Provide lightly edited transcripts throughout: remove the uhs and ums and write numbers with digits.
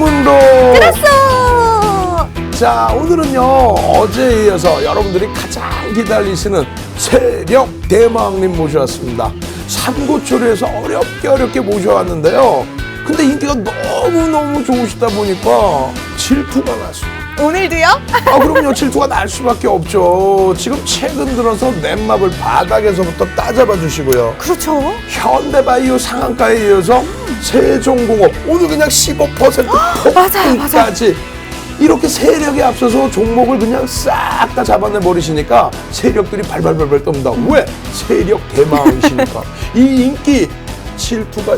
문도 들었어. 자, 오늘은요 어제에 이어서 여러분들이 가장 기다리시는 세력 대마왕님 모셔왔습니다. 삼고초려에서 어렵게 모셔왔는데요, 근데 인기가 너무너무 좋으시다 보니까 질투가 났습니다. 오늘도요? 아, 그럼요. 질투가 날 수밖에 없죠. 지금 최근 들어서 넷마블 바닥에서부터 따잡아 주시고요. 그렇죠. 현대바이오 상한가에 이어서 세종공업 오늘 그냥 15% 폭등까지 이렇게 세력에 앞서서 종목을 그냥 싹 다 잡아내 버리시니까 세력들이 발발발발 떱니다. 왜? 세력 대마왕이시니까. 이 인기 질투가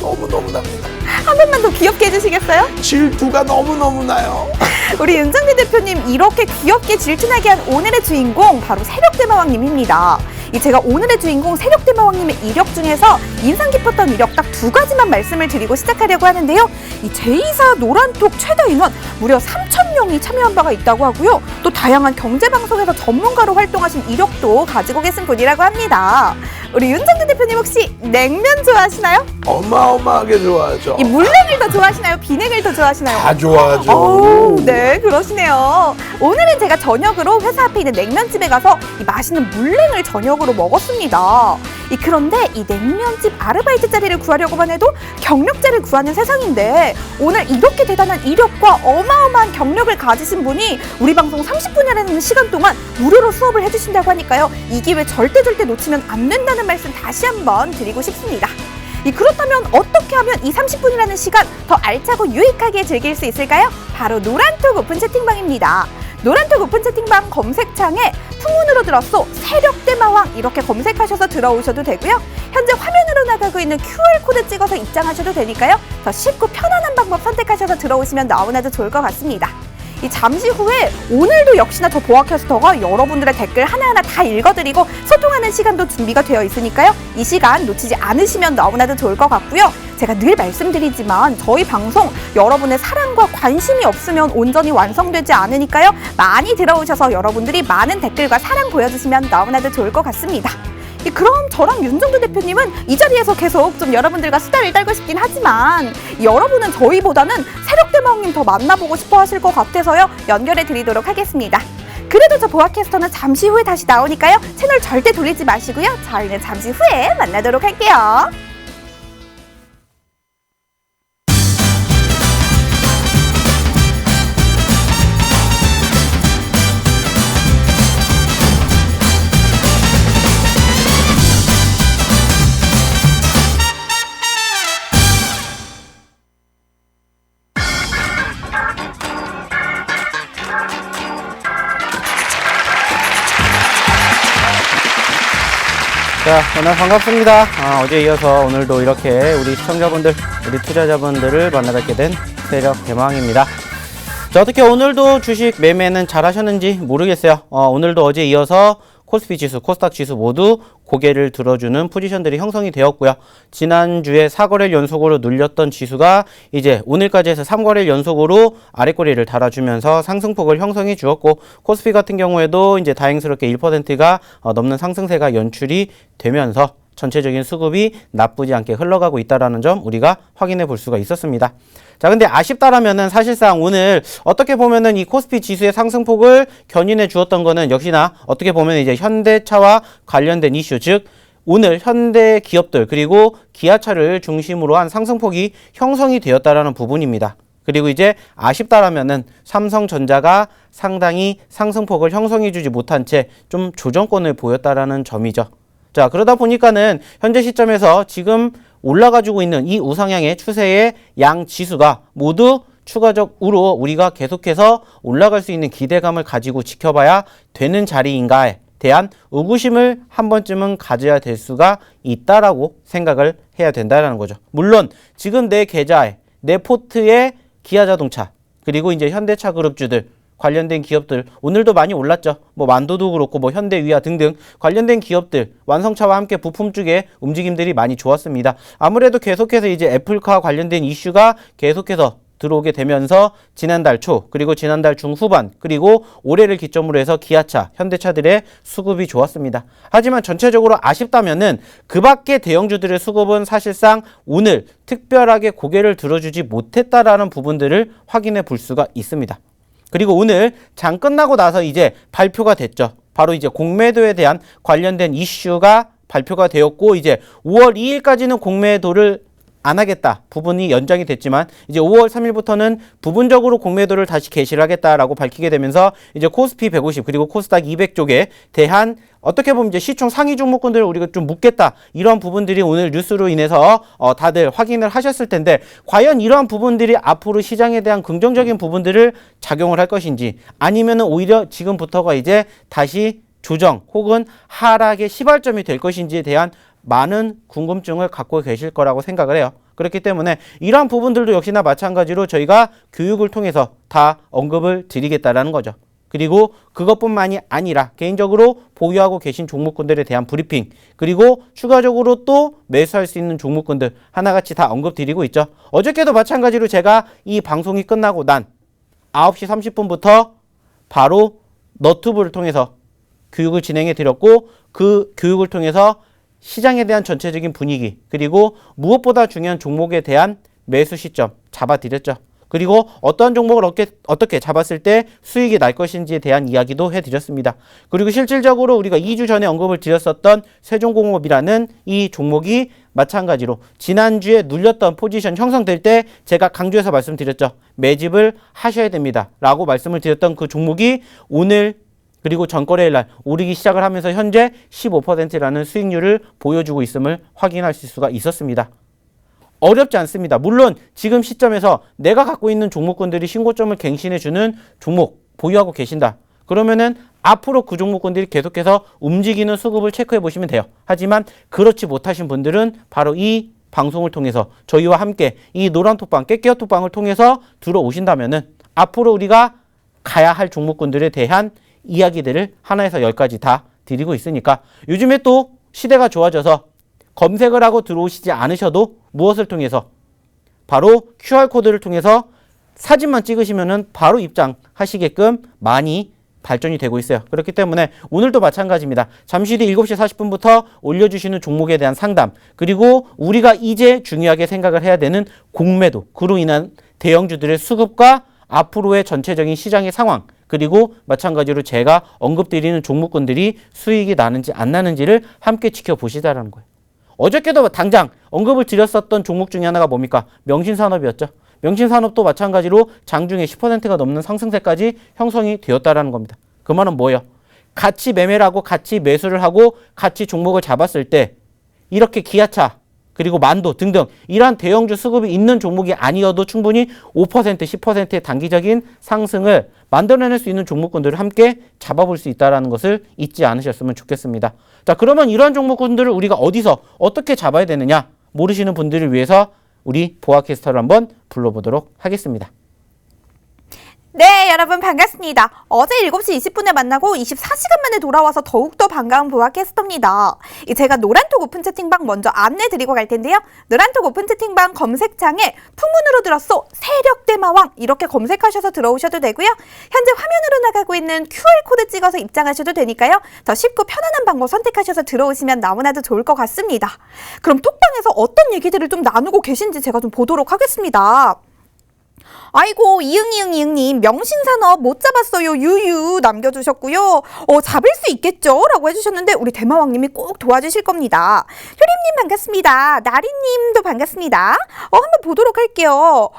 너무너무 납니다. 한 번만 더 귀엽게 해주시겠어요? 질투가 너무너무 나요. 우리 윤정미 대표님, 이렇게 귀엽게 질투나게 한 오늘의 주인공 바로 세력대마왕님입니다. 제가 오늘의 주인공 세력대마왕님의 이력 중에서 인상 깊었던 이력 딱 2가지만 말씀을 드리고 시작하려고 하는데요. 이 제2사 노란톡 최다 인원 무려 3,000명이 참여한 바가 있다고 하고요. 또 다양한 경제방송에서 전문가로 활동하신 이력도 가지고 계신 분이라고 합니다. 우리 윤정미 대표님, 혹시 냉면 좋아하시나요? 어마어마하게 좋아하죠. 이 물냉을 더 좋아하시나요? 비냉을 더 좋아하시나요? 다 좋아하죠. 네, 그러시네요. 오늘은 제가 저녁으로 회사 앞에 있는 냉면집에 가서 이 맛있는 물냉을 저녁으로 먹었습니다. 그런데 이 냉면집 아르바이트 자리를 구하려고만 해도 경력자를 구하는 세상인데, 오늘 이렇게 대단한 이력과 어마어마한 경력을 가지신 분이 우리 방송 30분이라는 시간 동안 무료로 수업을 해주신다고 하니까요. 이 기회 절대 놓치면 안 된다는 말씀 다시 한번 드리고 싶습니다. 그렇다면 어떻게 하면 이 30분이라는 시간 더 알차고 유익하게 즐길 수 있을까요? 바로 노란톡 오픈 채팅방입니다. 노란톡 오픈 채팅방 검색창에 풍문으로 들었어 세력대마왕 이렇게 검색하셔서 들어오셔도 되고요. 현재 화면으로 나가고 있는 QR코드 찍어서 입장하셔도 되니까요. 더 쉽고 편안한 방법 선택하셔서 들어오시면 너무나도 좋을 것 같습니다. 잠시 후에 오늘도 역시나 저 보아캐스터가 여러분들의 댓글 하나하나 다 읽어드리고 소통하는 시간도 준비가 되어 있으니까요. 이 시간 놓치지 않으시면 너무나도 좋을 것 같고요. 제가 늘 말씀드리지만 저희 방송 여러분의 사랑과 관심이 없으면 온전히 완성되지 않으니까요. 많이 들어오셔서 여러분들이 많은 댓글과 사랑 보여주시면 너무나도 좋을 것 같습니다. 그럼 저랑 윤정두 대표님은 이 자리에서 계속 좀 여러분들과 수다를 떨고 싶긴 하지만, 여러분은 저희보다는 세력대마왕님 더 만나보고 싶어 하실 것 같아서요. 연결해 드리도록 하겠습니다. 그래도 저 보아캐스터는 잠시 후에 다시 나오니까요. 채널 절대 돌리지 마시고요. 저희는 잠시 후에 만나도록 할게요. 자, 오늘 반갑습니다. 어제 이어서 오늘도 이렇게 우리 시청자분들, 우리 투자자분들을 만나뵙게 된 세력 대마왕입니다. 자, 어떻게 오늘도 주식 매매는 잘 하셨는지 모르겠어요. 오늘도 어제 이어서 코스피 지수, 코스닥 지수 모두 고개를 들어주는 포지션들이 형성이 되었고요. 지난주에 4거래일 연속으로 눌렸던 지수가 이제 오늘까지 해서 3거래일 연속으로 아랫꼬리를 달아주면서 상승폭을 형성해 주었고, 코스피 같은 경우에도 이제 다행스럽게 1%가 넘는 상승세가 연출이 되면서 전체적인 수급이 나쁘지 않게 흘러가고 있다는 점 우리가 확인해 볼 수가 있었습니다. 자, 근데 아쉽다라면은 사실상 오늘 어떻게 보면은 이 코스피 지수의 상승폭을 견인해 주었던 거는 역시나 어떻게 보면 이제 현대차와 관련된 이슈, 즉 오늘 현대 기업들 그리고 기아차를 중심으로 한 상승폭이 형성이 되었다라는 부분입니다. 그리고 이제 아쉽다라면은 삼성전자가 상당히 상승폭을 형성해 주지 못한 채 좀 조정권을 보였다라는 점이죠. 자, 그러다 보니까는 현재 시점에서 지금 올라가지고 있는 이 우상향의 추세의 양 지수가 모두 추가적으로 우리가 계속해서 올라갈 수 있는 기대감을 가지고 지켜봐야 되는 자리인가에 대한 의구심을 한 번쯤은 가져야 될 수가 있다라고 생각을 해야 된다는 거죠. 물론 지금 내 계좌에, 내 포트에 기아자동차 그리고 이제 현대차 그룹주들 관련된 기업들 오늘도 많이 올랐죠. 뭐 만도도 그렇고 뭐 현대위아 등등 관련된 기업들 완성차와 함께 부품 쪽의 움직임들이 많이 좋았습니다. 아무래도 계속해서 이제 애플카 관련된 이슈가 계속해서 들어오게 되면서 지난달 초 그리고 지난달 중후반 그리고 올해를 기점으로 해서 기아차, 현대차들의 수급이 좋았습니다. 하지만 전체적으로 아쉽다면은 그 밖의 대형주들의 수급은 사실상 오늘 특별하게 고개를 들어주지 못했다라는 부분들을 확인해 볼 수가 있습니다. 그리고 오늘 장 끝나고 나서 이제 발표가 됐죠. 바로 이제 공매도에 대한 관련된 이슈가 발표가 되었고 이제 5월 2일까지는 공매도를 안 하겠다 부분이 연장이 됐지만 이제 5월 3일부터는 부분적으로 공매도를 다시 개시를 하겠다라고 밝히게 되면서 이제 코스피 150 그리고 코스닥 200 쪽에 대한 어떻게 보면 이제 시총 상위 종목군들을 우리가 좀 묻겠다 이런 부분들이 오늘 뉴스로 인해서 다들 확인을 하셨을 텐데 과연 이러한 부분들이 앞으로 시장에 대한 긍정적인 부분들을 작용을 할 것인지 아니면은 오히려 지금부터가 이제 다시 조정 혹은 하락의 시발점이 될 것인지에 대한 많은 궁금증을 갖고 계실 거라고 생각을 해요. 그렇기 때문에 이러한 부분들도 역시나 마찬가지로 저희가 교육을 통해서 다 언급을 드리겠다라는 거죠. 그리고 그것뿐만이 아니라 개인적으로 보유하고 계신 종목군들에 대한 브리핑 그리고 추가적으로 또 매수할 수 있는 종목군들 하나같이 다 언급 드리고 있죠. 어저께도 마찬가지로 제가 이 방송이 끝나고 난 9시 30분부터 바로 너튜브를 통해서 교육을 진행해 드렸고 그 교육을 통해서 시장에 대한 전체적인 분위기 그리고 무엇보다 중요한 종목에 대한 매수 시점 잡아드렸죠. 그리고 어떠한 종목을 어떻게 잡았을 때 수익이 날 것인지에 대한 이야기도 해드렸습니다. 그리고 실질적으로 우리가 2주 전에 언급을 드렸었던 세종공업이라는 이 종목이 마찬가지로 지난주에 눌렸던 포지션 형성될 때 제가 강조해서 말씀드렸죠. 매집을 하셔야 됩니다. 라고 말씀을 드렸던 그 종목이 오늘 그리고 전거래일 날 오르기 시작을 하면서 현재 15%라는 수익률을 보여주고 있음을 확인할 수가 있었습니다. 어렵지 않습니다. 물론 지금 시점에서 내가 갖고 있는 종목군들이 신고점을 갱신해주는 종목 보유하고 계신다. 그러면은 앞으로 그 종목군들이 계속해서 움직이는 수급을 체크해 보시면 돼요. 하지만 그렇지 못하신 분들은 바로 이 방송을 통해서 저희와 함께 이 노란톡방, 깨끼어톡방을 통해서 들어오신다면은 앞으로 우리가 가야 할 종목군들에 대한 이야기들을 하나에서 10가지 다 드리고 있으니까 요즘에 또 시대가 좋아져서 검색을 하고 들어오시지 않으셔도 무엇을 통해서 바로 QR코드를 통해서 사진만 찍으시면은 바로 입장하시게끔 많이 발전이 되고 있어요. 그렇기 때문에 오늘도 마찬가지입니다. 잠시 뒤 7시 40분부터 올려주시는 종목에 대한 상담 그리고 우리가 이제 중요하게 생각을 해야 되는 공매도 그로 인한 대형주들의 수급과 앞으로의 전체적인 시장의 상황 그리고 마찬가지로 제가 언급드리는 종목군들이 수익이 나는지 안 나는지를 함께 지켜보시자라는 거예요. 어저께도 당장 언급을 드렸었던 종목 중에 하나가 뭡니까? 명신산업이었죠. 명신산업도 마찬가지로 장중에 10%가 넘는 상승세까지 형성이 되었다라는 겁니다. 그 말은 뭐예요? 같이 매매를 하고 같이 매수를 하고 같이 종목을 잡았을 때 이렇게 기아차 그리고 만도 등등 이러한 대형주 수급이 있는 종목이 아니어도 충분히 5%, 10%의 단기적인 상승을 만들어낼 수 있는 종목군들을 함께 잡아볼 수 있다는 것을 잊지 않으셨으면 좋겠습니다. 자, 그러면 이러한 종목군들을 우리가 어디서 어떻게 잡아야 되느냐 모르시는 분들을 위해서 우리 보아캐스터를 한번 불러보도록 하겠습니다. 네, 여러분 반갑습니다. 어제 7시 20분에 만나고 24시간 만에 돌아와서 더욱더 반가운 보아캐스터입니다. 제가 노란톡 오픈 채팅방 먼저 안내드리고 갈 텐데요. 노란톡 오픈 채팅방 검색창에 풍문으로 들었소 세력대마왕 이렇게 검색하셔서 들어오셔도 되고요. 현재 화면으로 나가고 있는 QR코드 찍어서 입장하셔도 되니까요. 더 쉽고 편안한 방법 선택하셔서 들어오시면 너무나도 좋을 것 같습니다. 그럼 톡방에서 어떤 얘기들을 좀 나누고 계신지 제가 좀 보도록 하겠습니다. 아이고 이응님 명신산업 못 잡았어요 유유 남겨주셨고요. 잡을 수 있겠죠? 라고 해주셨는데 우리 대마왕님이 꼭 도와주실 겁니다. 효림님 반갑습니다. 나리님도 반갑습니다. 한번 보도록 할게요.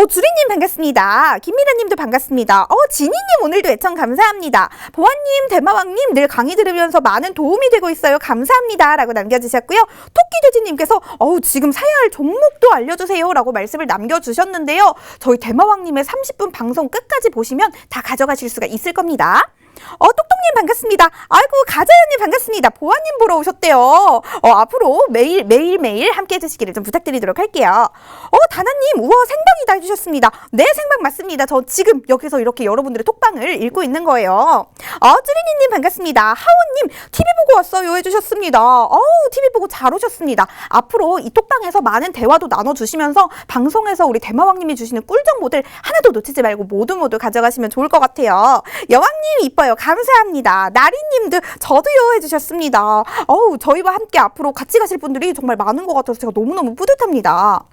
주리님 반갑습니다. 김미라님도 반갑습니다. 지니님 오늘도 애청 감사합니다. 보아님, 대마왕님 늘 강의 들으면서 많은 도움이 되고 있어요. 감사합니다. 라고 남겨주셨고요. 토끼돼지님께서 지금 사야 할 종목도 알려주세요. 라고 말씀을 남겨주셨는데요. 저희 대마왕님의 30분 방송 끝까지 보시면 다 가져가실 수가 있을 겁니다. 똑똑님 반갑습니다. 아이고, 가자연님 반갑습니다. 보아님 보러 오셨대요. 앞으로 매일매일 함께 해주시기를 좀 부탁드리도록 할게요. 다나님, 우와, 생방이다 해주셨습니다. 네, 생방 맞습니다. 저 지금 여기서 이렇게 여러분들의 톡방을 읽고 있는 거예요. 쭈리니님 반갑습니다. 하원님, TV 보고 왔어요 해주셨습니다. TV 보고 잘 오셨습니다. 앞으로 이 톡방에서 많은 대화도 나눠주시면서 방송에서 우리 대마왕님이 주시는 꿀 정보들 하나도 놓치지 말고 모두 가져가시면 좋을 것 같아요. 여왕님 이뻐요. 감사합니다. 나리님도 저도요 해주셨습니다. 저희와 함께 앞으로 같이 가실 분들이 정말 많은 것 같아서 제가 너무너무 뿌듯합니다.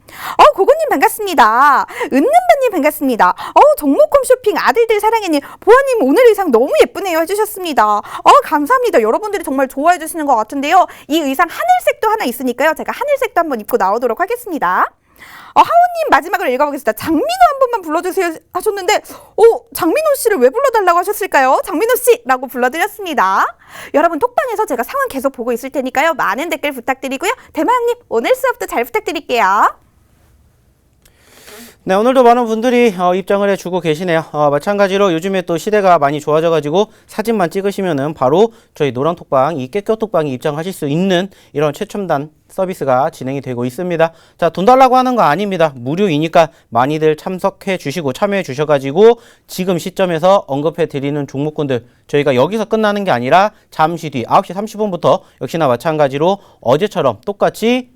고고님 반갑습니다. 은는바님 반갑습니다. 종목홈 쇼핑 아들들 사랑해님, 보아님 오늘 의상 너무 예쁘네요 해주셨습니다. 감사합니다. 여러분들이 정말 좋아해 주시는 것 같은데요. 이 의상 하늘색도 하나 있으니까요. 제가 하늘색도 한번 입고 나오도록 하겠습니다. 하우님 마지막으로 읽어보겠습니다. 장민호 한 번만 불러주세요 하셨는데 장민호 씨를 왜 불러달라고 하셨을까요? 장민호 씨라고 불러드렸습니다. 여러분 톡방에서 제가 상황 계속 보고 있을 테니까요. 많은 댓글 부탁드리고요. 대마왕님 오늘 수업도 잘 부탁드릴게요. 네, 오늘도 많은 분들이 입장을 해주고 계시네요. 마찬가지로 요즘에 또 시대가 많이 좋아져가지고 사진만 찍으시면은 바로 저희 노란톡방, 이 깨껴톡방에 입장하실 수 있는 이런 최첨단 서비스가 진행이 되고 있습니다. 자, 돈 달라고 하는 거 아닙니다. 무료이니까 많이들 참석해 주시고 참여해 주셔가지고 지금 시점에서 언급해 드리는 종목군들 저희가 여기서 끝나는 게 아니라 잠시 뒤 9시 30분부터 역시나 마찬가지로 어제처럼 똑같이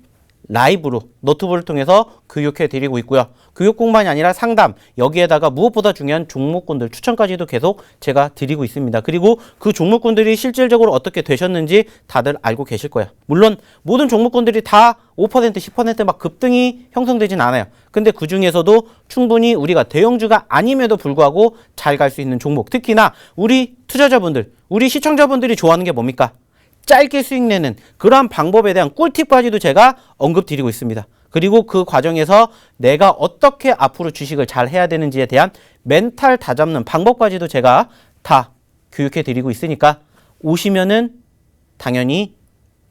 라이브로 노트북을 통해서 교육해 드리고 있고요. 교육뿐만이 아니라 상담, 여기에다가 무엇보다 중요한 종목군들 추천까지도 계속 제가 드리고 있습니다. 그리고 그 종목군들이 실질적으로 어떻게 되셨는지 다들 알고 계실 거예요. 물론 모든 종목군들이 다 5%, 10%막 급등이 형성되진 않아요. 근데 그 중에서도 충분히 우리가 대형주가 아님에도 불구하고 잘 갈 수 있는 종목, 특히나 우리 투자자분들, 우리 시청자분들이 좋아하는 게 뭡니까? 짧게 수익 내는 그러한 방법에 대한 꿀팁까지도 제가 언급드리고 있습니다. 그리고 그 과정에서 내가 어떻게 앞으로 주식을 잘 해야 되는지에 대한 멘탈 다잡는 방법까지도 제가 다 교육해 드리고 있으니까 오시면은 당연히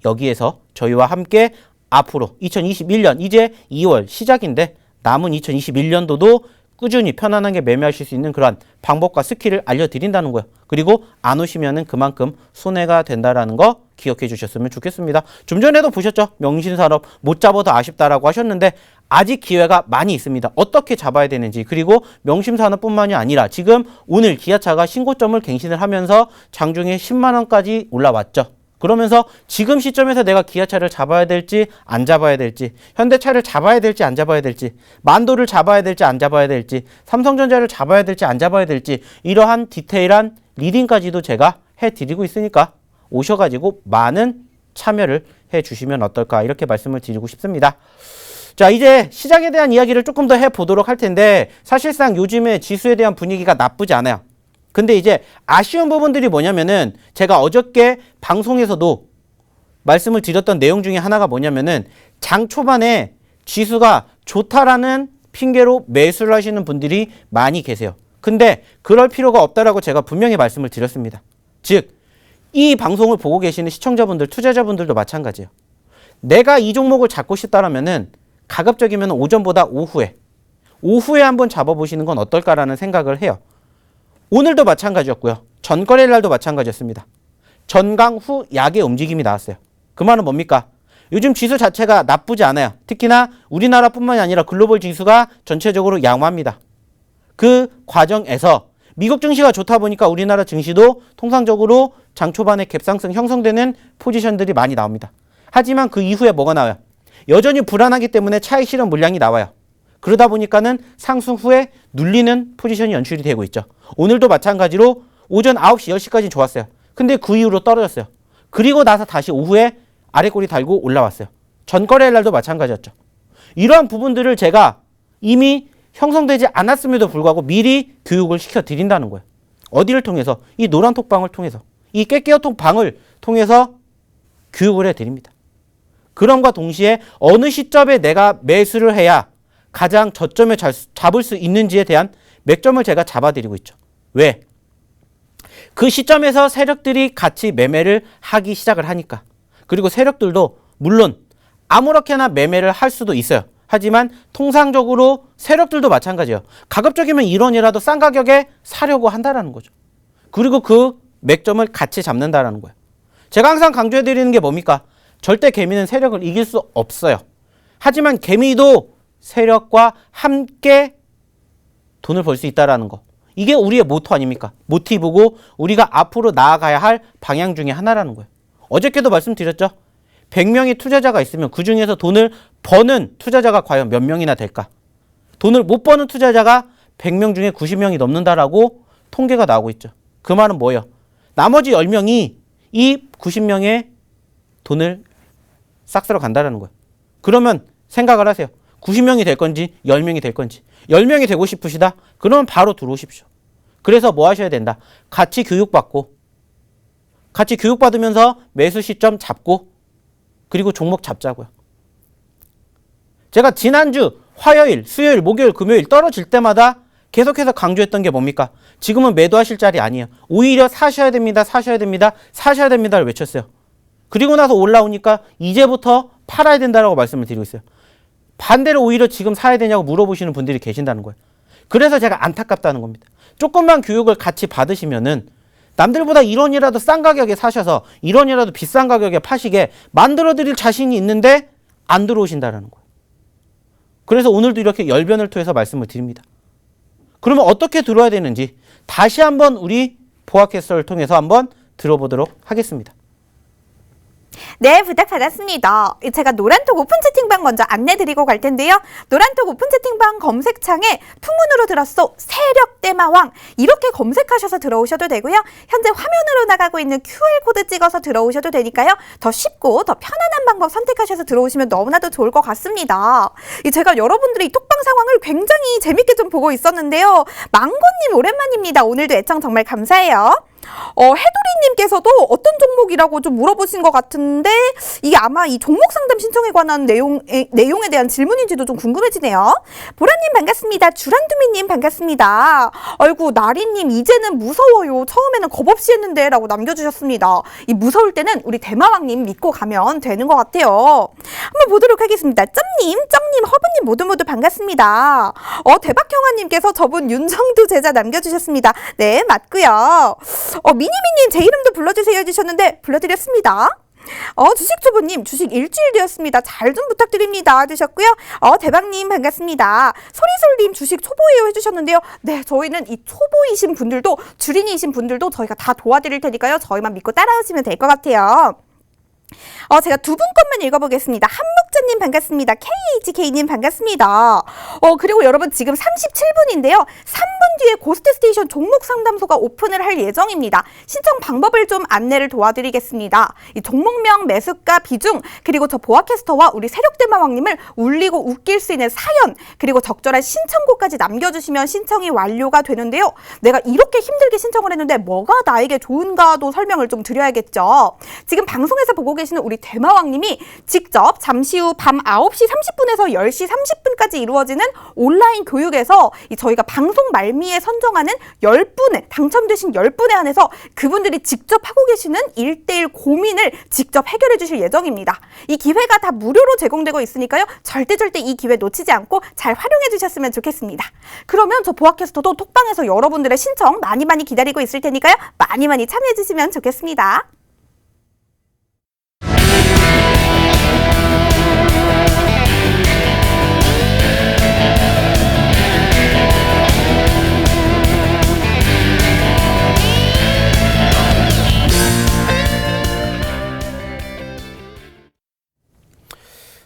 여기에서 저희와 함께 앞으로 2021년 이제 2월 시작인데 남은 2021년도도 꾸준히 편안하게 매매하실 수 있는 그러한 방법과 스킬을 알려드린다는 거예요. 그리고 안 오시면은 그만큼 손해가 된다라는 거 기억해 주셨으면 좋겠습니다. 좀 전에도 보셨죠? 명신산업 못 잡아도 아쉽다라고 하셨는데 아직 기회가 많이 있습니다. 어떻게 잡아야 되는지, 그리고 명심산업뿐만이 아니라 지금 오늘 기아차가 신고점을 갱신을 하면서 장중에 10만 원까지 올라왔죠. 그러면서 지금 시점에서 내가 기아차를 잡아야 될지 안 잡아야 될지, 현대차를 잡아야 될지 안 잡아야 될지, 만도를 잡아야 될지 안 잡아야 될지, 삼성전자를 잡아야 될지 안 잡아야 될지, 이러한 디테일한 리딩까지도 제가 해드리고 있으니까 오셔가지고 많은 참여를 해주시면 어떨까, 이렇게 말씀을 드리고 싶습니다. 자, 이제 시장에 대한 이야기를 조금 더 해보도록 할 텐데, 사실상 요즘에 지수에 대한 분위기가 나쁘지 않아요. 근데 이제 아쉬운 부분들이 뭐냐면은 제가 어저께 방송에서도 말씀을 드렸던 내용 중에 하나가 뭐냐면은 장 초반에 지수가 좋다라는 핑계로 매수를 하시는 분들이 많이 계세요. 근데 그럴 필요가 없다라고 제가 분명히 말씀을 드렸습니다. 즉, 이 방송을 보고 계시는 시청자분들, 투자자분들도 마찬가지예요. 내가 이 종목을 잡고 싶다라면은 가급적이면 오전보다 오후에 한번 잡아보시는 건 어떨까라는 생각을 해요. 오늘도 마찬가지였고요. 전거래일 날도 마찬가지였습니다. 전강 후 약의 움직임이 나왔어요. 그 말은 뭡니까? 요즘 지수 자체가 나쁘지 않아요. 특히나 우리나라뿐만이 아니라 글로벌 지수가 전체적으로 양호합니다. 그 과정에서 미국 증시가 좋다 보니까 우리나라 증시도 통상적으로 장 초반에 갭상승 형성되는 포지션들이 많이 나옵니다. 하지만 그 이후에 뭐가 나와요? 여전히 불안하기 때문에 차익 실현 물량이 나와요. 그러다 보니까는 상승 후에 눌리는 포지션이 연출이 되고 있죠. 오늘도 마찬가지로 오전 9시, 10시까지 좋았어요. 근데 그 이후로 떨어졌어요. 그리고 나서 다시 오후에 아래꼬리 달고 올라왔어요. 전거래일 날도 마찬가지였죠. 이러한 부분들을 제가 이미 형성되지 않았음에도 불구하고 미리 교육을 시켜드린다는 거예요. 어디를 통해서? 이 노란톡방을 통해서, 이 깨깨어톡방을 통해서 교육을 해드립니다. 그럼과 동시에 어느 시점에 내가 매수를 해야 가장 저점에 잡을 수 있는지에 대한 맥점을 제가 잡아드리고 있죠. 왜? 그 시점에서 세력들이 같이 매매를 하기 시작을 하니까. 그리고 세력들도 물론 아무렇게나 매매를 할 수도 있어요. 하지만 통상적으로 세력들도 마찬가지예요. 가급적이면 1원이라도 싼 가격에 사려고 한다라는 거죠. 그리고 그 맥점을 같이 잡는다라는 거예요. 제가 항상 강조해드리는 게 뭡니까? 절대 개미는 세력을 이길 수 없어요. 하지만 개미도 세력과 함께 돈을 벌 수 있다는 거. 이게 우리의 모토 아닙니까? 모티브고 우리가 앞으로 나아가야 할 방향 중에 하나라는 거예요. 어저께도 말씀드렸죠? 100명의 투자자가 있으면 그중에서 돈을 버는 투자자가 과연 몇 명이나 될까? 돈을 못 버는 투자자가 100명 중에 90명이 넘는다라고 통계가 나오고 있죠. 그 말은 뭐예요? 나머지 10명이 이 90명의 돈을 싹 쓸어 간다는 거예요. 그러면 생각을 하세요. 90명이 될 건지 10명이 될 건지. 10명이 되고 싶으시다? 그러면 바로 들어오십시오. 그래서 뭐 하셔야 된다? 같이 교육받고, 같이 교육받으면서 매수 시점 잡고, 그리고 종목 잡자고요. 제가 지난주 화요일, 수요일, 목요일, 금요일 떨어질 때마다 계속해서 강조했던 게 뭡니까? 지금은 매도하실 자리 아니에요. 오히려 사셔야 됩니다. 사셔야 됩니다. 사셔야 됩니다를 외쳤어요. 그리고 나서 올라오니까 이제부터 팔아야 된다라고 말씀을 드리고 있어요. 반대로 오히려 지금 사야 되냐고 물어보시는 분들이 계신다는 거예요. 그래서 제가 안타깝다는 겁니다. 조금만 교육을 같이 받으시면은 남들보다 1원이라도 싼 가격에 사셔서 1원이라도 비싼 가격에 파시게 만들어 드릴 자신이 있는데 안 들어오신다는 거예요. 그래서 오늘도 이렇게 열변을 토해서 말씀을 드립니다. 그러면 어떻게 들어야 되는지 다시 한번 우리 보아캐스터를 통해서 한번 들어보도록 하겠습니다. 네, 부탁받았습니다. 제가 노란톡 오픈 채팅방 먼저 안내드리고 갈 텐데요. 노란톡 오픈 채팅방 검색창에 풍문으로 들었어 세력대마왕 이렇게 검색하셔서 들어오셔도 되고요. 현재 화면으로 나가고 있는 QR코드 찍어서 들어오셔도 되니까요. 더 쉽고 더 편안한 방법 선택하셔서 들어오시면 너무나도 좋을 것 같습니다. 제가 여러분들의 이 톡방 상황을 굉장히 재밌게 좀 보고 있었는데요. 망고님 오랜만입니다. 오늘도 애청 정말 감사해요. 해돌이님께서도 어떤 종목이라고 좀 물어보신 것 같은데 이게 아마 이 종목 상담 신청에 관한 내용에 대한 질문인지도 좀 궁금해지네요. 보라님 반갑습니다. 주란두미님 반갑습니다. 아이고 나리님 이제는 무서워요. 처음에는 겁없이 했는데 라고 남겨주셨습니다. 이 무서울 때는 우리 대마왕님 믿고 가면 되는 것 같아요. 한번 보도록 하겠습니다. 점님, 허브님 모두 반갑습니다. 대박형아님께서 저분 윤정두 제자 남겨주셨습니다. 네 맞고요. 미니미님 제 이름도 불러주세요 해주셨는데 불러드렸습니다. 주식주부님 주식 일주일 되었습니다. 잘 좀 부탁드립니다 해주셨고요. 대박님 반갑습니다. 소리솔님 주식 초보예요 해주셨는데요. 네 저희는 이 초보이신 분들도 주린이신 분들도 저희가 다 도와드릴 테니까요. 저희만 믿고 따라오시면 될 것 같아요. 제가 두 분 것만 읽어보겠습니다. 한묵자님 반갑습니다. KHK님 반갑습니다. 그리고 여러분 지금 37분인데요. 3분 뒤에 고스트스테이션 종목 상담소가 오픈을 할 예정입니다. 신청 방법을 좀 안내를 도와드리겠습니다. 이 종목명, 매수가, 비중, 그리고 저 보아캐스터와 우리 세력대마왕님을 울리고 웃길 수 있는 사연, 그리고 적절한 신청곡까지 남겨주시면 신청이 완료가 되는데요. 내가 이렇게 힘들게 신청을 했는데 뭐가 나에게 좋은가도 설명을 좀 드려야겠죠. 지금 방송에서 보고 계시는 우리 대마왕님이 직접 잠시 후 밤 9시 30분에서 10시 30분까지 이루어지는 온라인 교육에서 저희가 방송 말미에 선정하는 10분에 당첨되신 10분에 한해서 그분들이 직접 하고 계시는 1:1 고민을 직접 해결해 주실 예정입니다. 이 기회가 다 무료로 제공되고 있으니까요. 절대 이 기회 놓치지 않고 잘 활용해 주셨으면 좋겠습니다. 그러면 저 보아캐스터도 톡방에서 여러분들의 신청 많이 기다리고 있을 테니까요. 많이 참여해 주시면 좋겠습니다.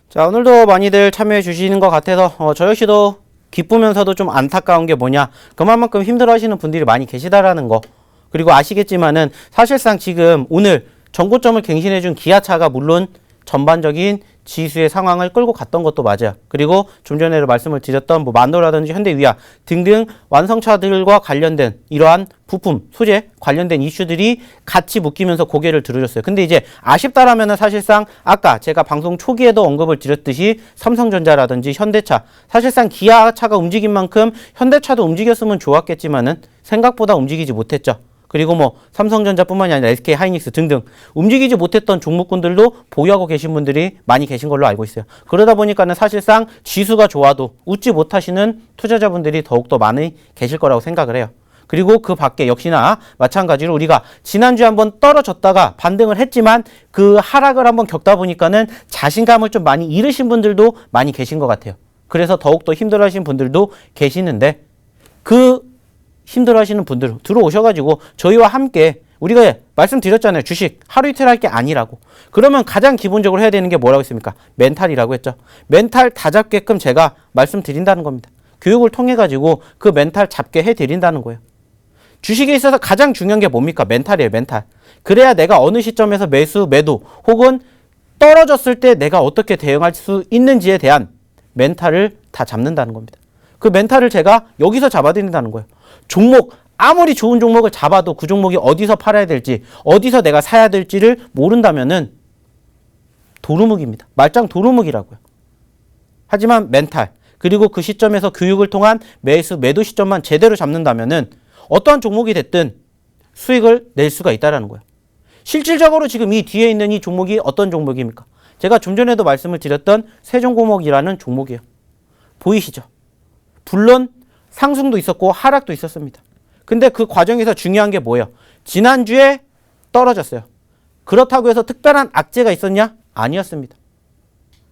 자, 오늘도 많이들 참여해 주시는 것 같아서 저 역시도 기쁘면서도 좀 안타까운 게 뭐냐, 그만큼 힘들어 하시는 분들이 많이 계시다라는 거. 그리고 아시겠지만은 사실상 지금 오늘 전고점을 갱신해 준 기아차가 물론 전반적인 지수의 상황을 끌고 갔던 것도 맞아요. 그리고 좀 전에 말씀을 드렸던 만도라든지 현대위아 등등 완성차들과 관련된 이러한 부품, 소재 관련된 이슈들이 같이 묶이면서 고개를 들어줬어요. 근데 이제 아쉽다라면은 사실상 아까 제가 방송 초기에도 언급을 드렸듯이 삼성전자라든지 현대차, 사실상 기아차가 움직인 만큼 현대차도 움직였으면 좋았겠지만은 생각보다 움직이지 못했죠. 그리고 삼성전자뿐만이 아니라 SK 하이닉스 등등 움직이지 못했던 종목군들도 보유하고 계신 분들이 많이 계신 걸로 알고 있어요. 그러다 보니까는 사실상 지수가 좋아도 웃지 못하시는 투자자분들이 더욱더 많이 계실 거라고 생각을 해요. 그리고 그 밖에 역시나 마찬가지로 우리가 지난주에 한번 떨어졌다가 반등을 했지만 그 하락을 한번 겪다 보니까는 자신감을 좀 많이 잃으신 분들도 많이 계신 것 같아요. 그래서 더욱더 힘들어하시는 분들도 계시는데 그 힘들어하시는 분들 들어오셔가지고 저희와 함께 우리가 말씀드렸잖아요. 주식 하루 이틀 할 게 아니라고. 그러면 가장 기본적으로 해야 되는 게 뭐라고 했습니까? 멘탈이라고 했죠. 멘탈 다잡게끔 제가 말씀드린다는 겁니다. 교육을 통해 가지고 그 멘탈 잡게 해드린다는 거예요. 주식에 있어서 가장 중요한 게 뭡니까? 멘탈이에요. 멘탈. 그래야 내가 어느 시점에서 매수, 매도 혹은 떨어졌을 때 내가 어떻게 대응할 수 있는지에 대한 멘탈을 다 잡는다는 겁니다. 그 멘탈을 제가 여기서 잡아드린다는 거예요. 종목 아무리 좋은 종목을 잡아도 그 종목이 어디서 팔아야 될지 어디서 내가 사야 될지를 모른다면은 도루묵입니다. 말짱 도루묵이라고요. 하지만 멘탈 그리고 그 시점에서 교육을 통한 매수 매도 시점만 제대로 잡는다면은 어떠한 종목이 됐든 수익을 낼 수가 있다는 거예요. 실질적으로 지금 이 뒤에 있는 이 종목이 어떤 종목입니까? 제가 좀 전에도 말씀을 드렸던 세종공업이라는 종목이에요. 보이시죠? 물론 상승도 있었고 하락도 있었습니다. 근데 그 과정에서 중요한 게 뭐예요? 지난주에 떨어졌어요. 그렇다고 해서 특별한 악재가 있었냐? 아니었습니다.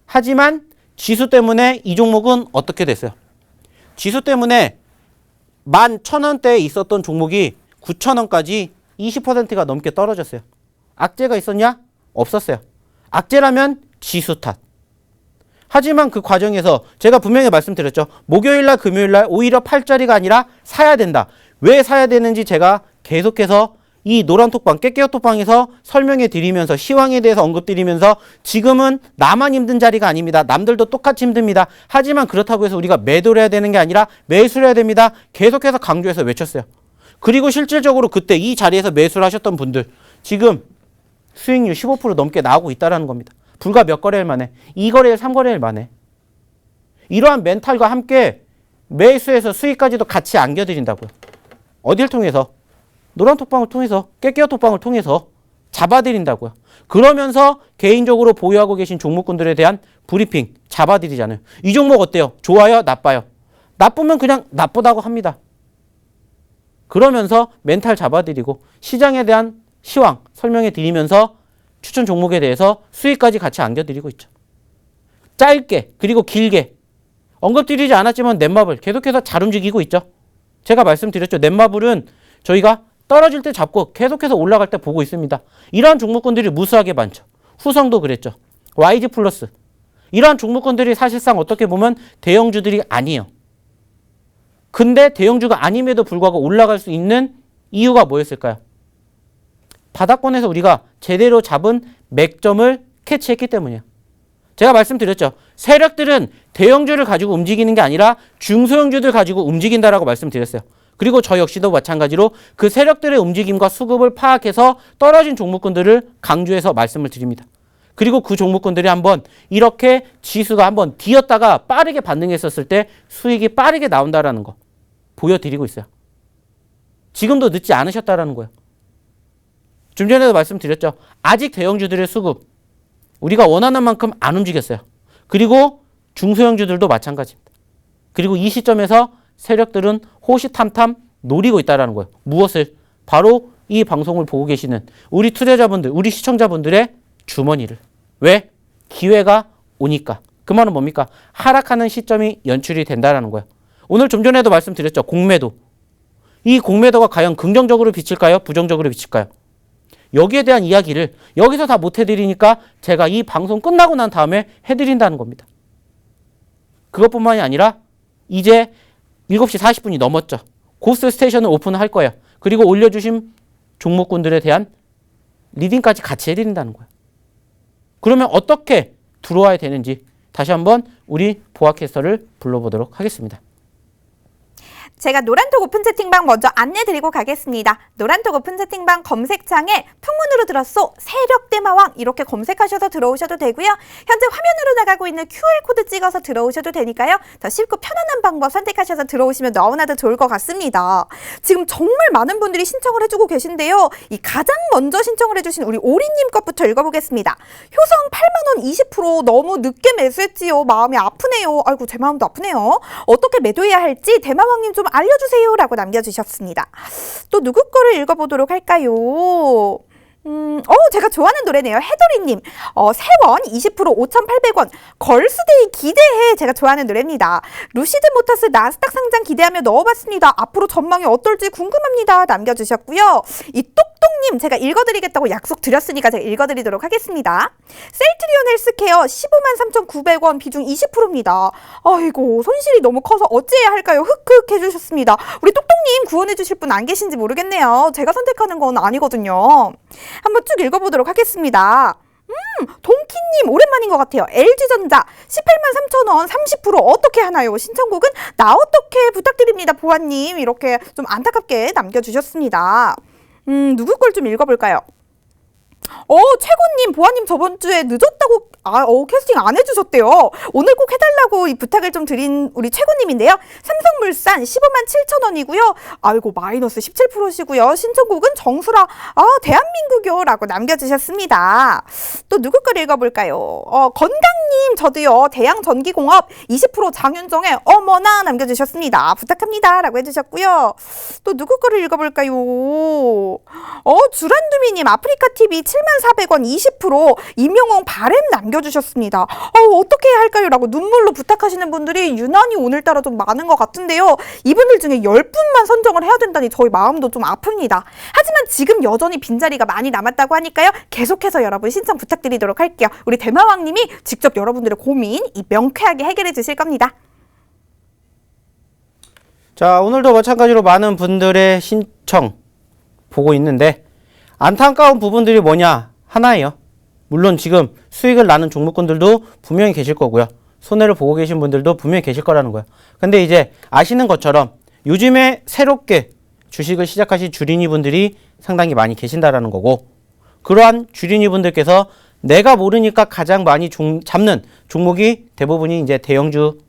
하지만 지수 때문에 이 종목은 어떻게 됐어요? 지수 때문에 11,000원대에 있었던 종목이 9,000원까지 20%가 넘게 떨어졌어요. 악재가 있었냐? 없었어요. 악재라면 지수 탓. 하지만 그 과정에서 제가 분명히 말씀드렸죠. 목요일날 금요일날 오히려 팔 자리가 아니라 사야 된다. 왜 사야 되는지 제가 계속해서 이 노란톡방 깨깨오톡방에서 설명해 드리면서 시황에 대해서 언급 드리면서 지금은 나만 힘든 자리가 아닙니다. 남들도 똑같이 힘듭니다. 하지만 그렇다고 해서 우리가 매도를 해야 되는 게 아니라 매수를 해야 됩니다. 계속해서 강조해서 외쳤어요. 그리고 실질적으로 그때 이 자리에서 매수를 하셨던 분들 지금 수익률 15% 넘게 나오고 있다는 겁니다. 불과 몇 거래일 만에 2거래일 3거래일 만에 이러한 멘탈과 함께 매수해서 수익까지도 같이 안겨드린다고요. 어딜 통해서? 노란톡방을 통해서 깨깨오톡방을 통해서 잡아드린다고요. 그러면서 개인적으로 보유하고 계신 종목군들에 대한 브리핑 잡아드리잖아요. 이 종목 어때요? 좋아요? 나빠요? 나쁘면 그냥 나쁘다고 합니다. 그러면서 멘탈 잡아드리고 시장에 대한 시황 설명해 드리면서 추천 종목에 대해서 수익까지 같이 안겨드리고 있죠. 짧게 그리고 길게 언급드리지 않았지만 넷마블 계속해서 잘 움직이고 있죠. 제가 말씀드렸죠. 넷마블은 저희가 떨어질 때 잡고 계속해서 올라갈 때 보고 있습니다. 이러한 종목군들이 무수하게 많죠. 후성도 그랬죠. YG 플러스. 이러한 종목군들이 사실상 어떻게 보면 대형주들이 아니에요. 근데 대형주가 아님에도 불구하고 올라갈 수 있는 이유가 뭐였을까요? 바닥권에서 우리가 제대로 잡은 맥점을 캐치했기 때문이에요. 제가 말씀드렸죠. 세력들은 대형주를 가지고 움직이는 게 아니라 중소형주들 가지고 움직인다라고 말씀드렸어요. 그리고 저 역시도 마찬가지로 그 세력들의 움직임과 수급을 파악해서 떨어진 종목군들을 강조해서 말씀을 드립니다. 그리고 그 종목군들이 한번 이렇게 지수가 한번 뒤었다가 빠르게 반등했었을 때 수익이 빠르게 나온다라는 거 보여드리고 있어요. 지금도 늦지 않으셨다라는 거예요. 좀 전에도 말씀드렸죠. 아직 대형주들의 수급 우리가 원하는 만큼 안 움직였어요. 그리고 중소형주들도 마찬가지입니다. 그리고 이 시점에서 세력들은 호시탐탐 노리고 있다는 거예요. 무엇을? 바로 이 방송을 보고 계시는 우리 투자자분들, 우리 시청자분들의 주머니를. 왜? 기회가 오니까. 그 말은 뭡니까? 하락하는 시점이 연출이 된다는 거예요. 오늘 좀 전에도 말씀드렸죠. 공매도. 이 공매도가 과연 긍정적으로 비칠까요? 부정적으로 비칠까요? 여기에 대한 이야기를 여기서 다 못 해드리니까 제가 이 방송 끝나고 난 다음에 해드린다는 겁니다. 그것뿐만이 아니라 이제 7시 40분이 넘었죠. 고스트 스테이션을 오픈할 거예요. 그리고 올려주신 종목군들에 대한 리딩까지 같이 해드린다는 거예요. 그러면 어떻게 들어와야 되는지 다시 한번 우리 보아캐스터를 불러보도록 하겠습니다. 제가 노란톡 오픈 채팅방 먼저 안내드리고 가겠습니다. 노란톡 오픈 채팅방 검색창에 풍문으로 들었소 세력대마왕 이렇게 검색하셔서 들어오셔도 되고요. 현재 화면으로 나가고 있는 QR코드 찍어서 들어오셔도 되니까요. 더 쉽고 편안한 방법 선택하셔서 들어오시면 너무나도 좋을 것 같습니다. 지금 정말 많은 분들이 신청을 해주고 계신데요. 이 가장 먼저 신청을 해주신 우리 오리님 것부터 읽어보겠습니다. 효성 8만원 20% 너무 늦게 매수했지요. 마음이 아프네요. 아이고 제 마음도 아프네요. 어떻게 매도해야 할지 대마왕님 좀 알려주세요 라고 남겨주셨습니다. 또 누구 거를 읽어보도록 할까요? 제가 좋아하는 노래네요. 해돌이님. 세원 20% 5,800원. 걸스데이 기대해. 제가 좋아하는 노래입니다. 루시드 모터스 나스닥 상장 기대하며 넣어봤습니다. 앞으로 전망이 어떨지 궁금합니다. 남겨주셨고요. 이 똑똑님 제가 읽어드리겠다고 약속 드렸으니까 제가 읽어드리도록 하겠습니다. 셀트리온 헬스케어 153,900원 비중 20%입니다. 아이고 손실이 너무 커서 어찌해야 할까요? 흑흑 해주셨습니다. 우리 똑똑님 구원해주실 분 안 계신지 모르겠네요. 제가 선택하는 건 아니거든요. 한번 쭉 읽어보도록 하겠습니다. 동키님 오랜만인 것 같아요. LG전자 183,000원 30% 어떻게 하나요? 신청곡은 나 어떻게 부탁드립니다. 보아님 이렇게 좀 안타깝게 남겨주셨습니다. 누구 걸 좀 읽어볼까요? 최고님, 보아님 저번 주에 늦었다고 캐스팅 안 해주셨대요. 오늘 꼭 해달라고 이 부탁을 좀 드린 우리 최고님인데요. 삼성물산 157,000원이고요. 아이고 마이너스 17%시고요. 신청곡은 정수라 대한민국요 라고 남겨주셨습니다. 또 누구 걸 읽어볼까요? 건강님 저도요. 대양전기공업 20% 장윤정의 어머나 남겨주셨습니다. 부탁합니다 라고 해주셨고요. 또 누구 거를 읽어볼까요? 주란두미님 아프리카TV 74,000원 20% 임영웅 바램 남겨주셨습니다. 어떻게 해야 할까요? 라고 눈물로 부탁하시는 분들이 유난히 오늘따라 좀 많은 것 같은데요. 이분들 중에 10분만 선정을 해야 된다니 저희 마음도 좀 아픕니다. 하지만 지금 여전히 빈자리가 많이 남았다고 하니까요. 계속해서 여러분 신청 부탁드리도록 할게요. 우리 대마왕님이 직접 여러분들의 고민 명쾌하게 해결해 주실 겁니다. 자, 오늘도 마찬가지로 많은 분들의 신청 보고 있는데 안타까운 부분들이 뭐냐? 하나예요. 물론 지금 수익을 나는 종목군들도 분명히 계실 거고요. 손해를 보고 계신 분들도 분명히 계실 거라는 거예요. 근데 이제 아시는 것처럼 요즘에 새롭게 주식을 시작하신 주린이 분들이 상당히 많이 계신다라는 거고, 그러한 주린이 분들께서 내가 모르니까 가장 많이 잡는 종목이 대부분이 이제 대형주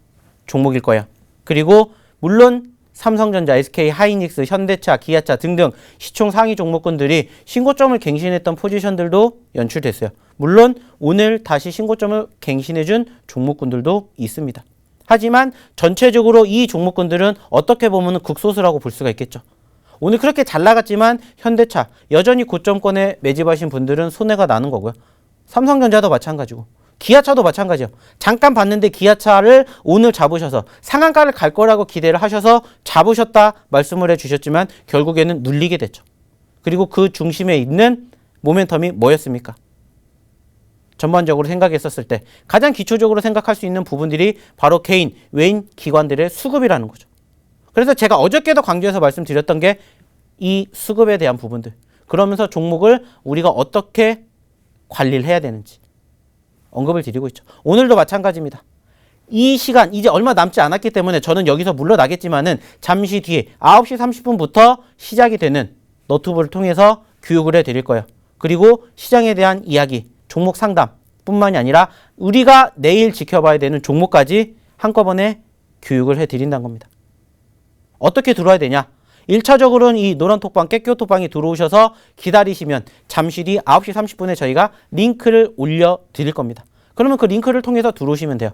종목일 거예요. 그리고 물론 삼성전자, SK 하이닉스, 현대차, 기아차 등등 시총 상위 종목군들이 신고점을 갱신했던 포지션들도 연출됐어요. 물론 오늘 다시 신고점을 갱신해준 종목군들도 있습니다. 하지만 전체적으로 이 종목군들은 어떻게 보면 극소수라고 볼 수가 있겠죠. 오늘 그렇게 잘 나갔지만 현대차 여전히 고점권에 매집하신 분들은 손해가 나는 거고요. 삼성전자도 마찬가지고 기아차도 마찬가지예요. 잠깐 봤는데 기아차를 오늘 잡으셔서 상한가를 갈 거라고 기대를 하셔서 잡으셨다 말씀을 해주셨지만 결국에는 눌리게 됐죠. 그리고 그 중심에 있는 모멘텀이 뭐였습니까? 전반적으로 생각했었을 때 가장 기초적으로 생각할 수 있는 부분들이 바로 개인, 외인 기관들의 수급이라는 거죠. 그래서 제가 어저께도 강조해서 말씀드렸던 게 이 수급에 대한 부분들, 그러면서 종목을 우리가 어떻게 관리를 해야 되는지 언급을 드리고 있죠. 오늘도 마찬가지입니다. 이 시간 이제 얼마 남지 않았기 때문에 저는 여기서 물러나겠지만은 잠시 뒤에 9시 30분부터 시작이 되는 너튜브를 통해서 교육을 해드릴 거예요. 그리고 시장에 대한 이야기, 종목 상담 뿐만이 아니라 우리가 내일 지켜봐야 되는 종목까지 한꺼번에 교육을 해드린다는 겁니다. 어떻게 들어와야 되냐? 1차적으로는 이 노란톡방, 깨끼오톡방이 들어오셔서 기다리시면 잠시 뒤 9시 30분에 저희가 링크를 올려드릴 겁니다. 그러면 그 링크를 통해서 들어오시면 돼요.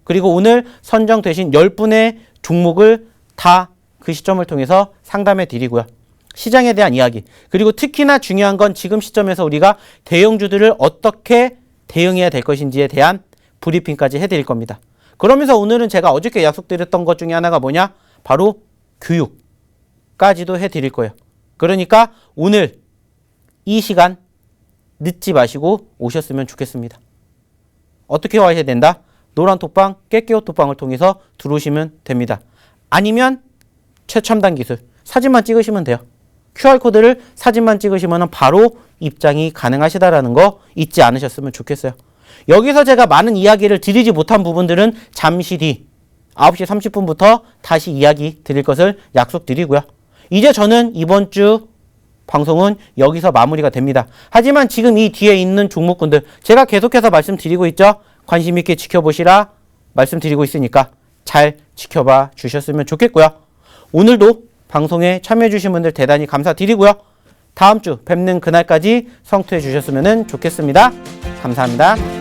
그리고 오늘 선정되신 10분의 종목을 다 그 시점을 통해서 상담해 드리고요. 시장에 대한 이야기, 그리고 특히나 중요한 건 지금 시점에서 우리가 대형주들을 어떻게 대응해야 될 것인지에 대한 브리핑까지 해드릴 겁니다. 그러면서 오늘은 제가 어저께 약속드렸던 것 중에 하나가 뭐냐? 바로 교육까지도 해드릴 거예요. 그러니까 오늘 이 시간 늦지 마시고 오셨으면 좋겠습니다. 어떻게 와야 된다? 노란톡방, 깨끼오톡방을 통해서 들어오시면 됩니다. 아니면 최첨단 기술, 사진만 찍으시면 돼요. QR코드를 사진만 찍으시면 바로 입장이 가능하시다라는 거 잊지 않으셨으면 좋겠어요. 여기서 제가 많은 이야기를 드리지 못한 부분들은 잠시 뒤 9시 30분부터 다시 이야기 드릴 것을 약속드리고요. 이제 저는 이번 주 방송은 여기서 마무리가 됩니다. 하지만 지금 이 뒤에 있는 종목군들 제가 계속해서 말씀드리고 있죠. 관심 있게 지켜보시라 말씀드리고 있으니까 잘 지켜봐 주셨으면 좋겠고요. 오늘도 방송에 참여해 주신 분들 대단히 감사드리고요. 다음 주 뵙는 그날까지 성투해 주셨으면 좋겠습니다. 감사합니다.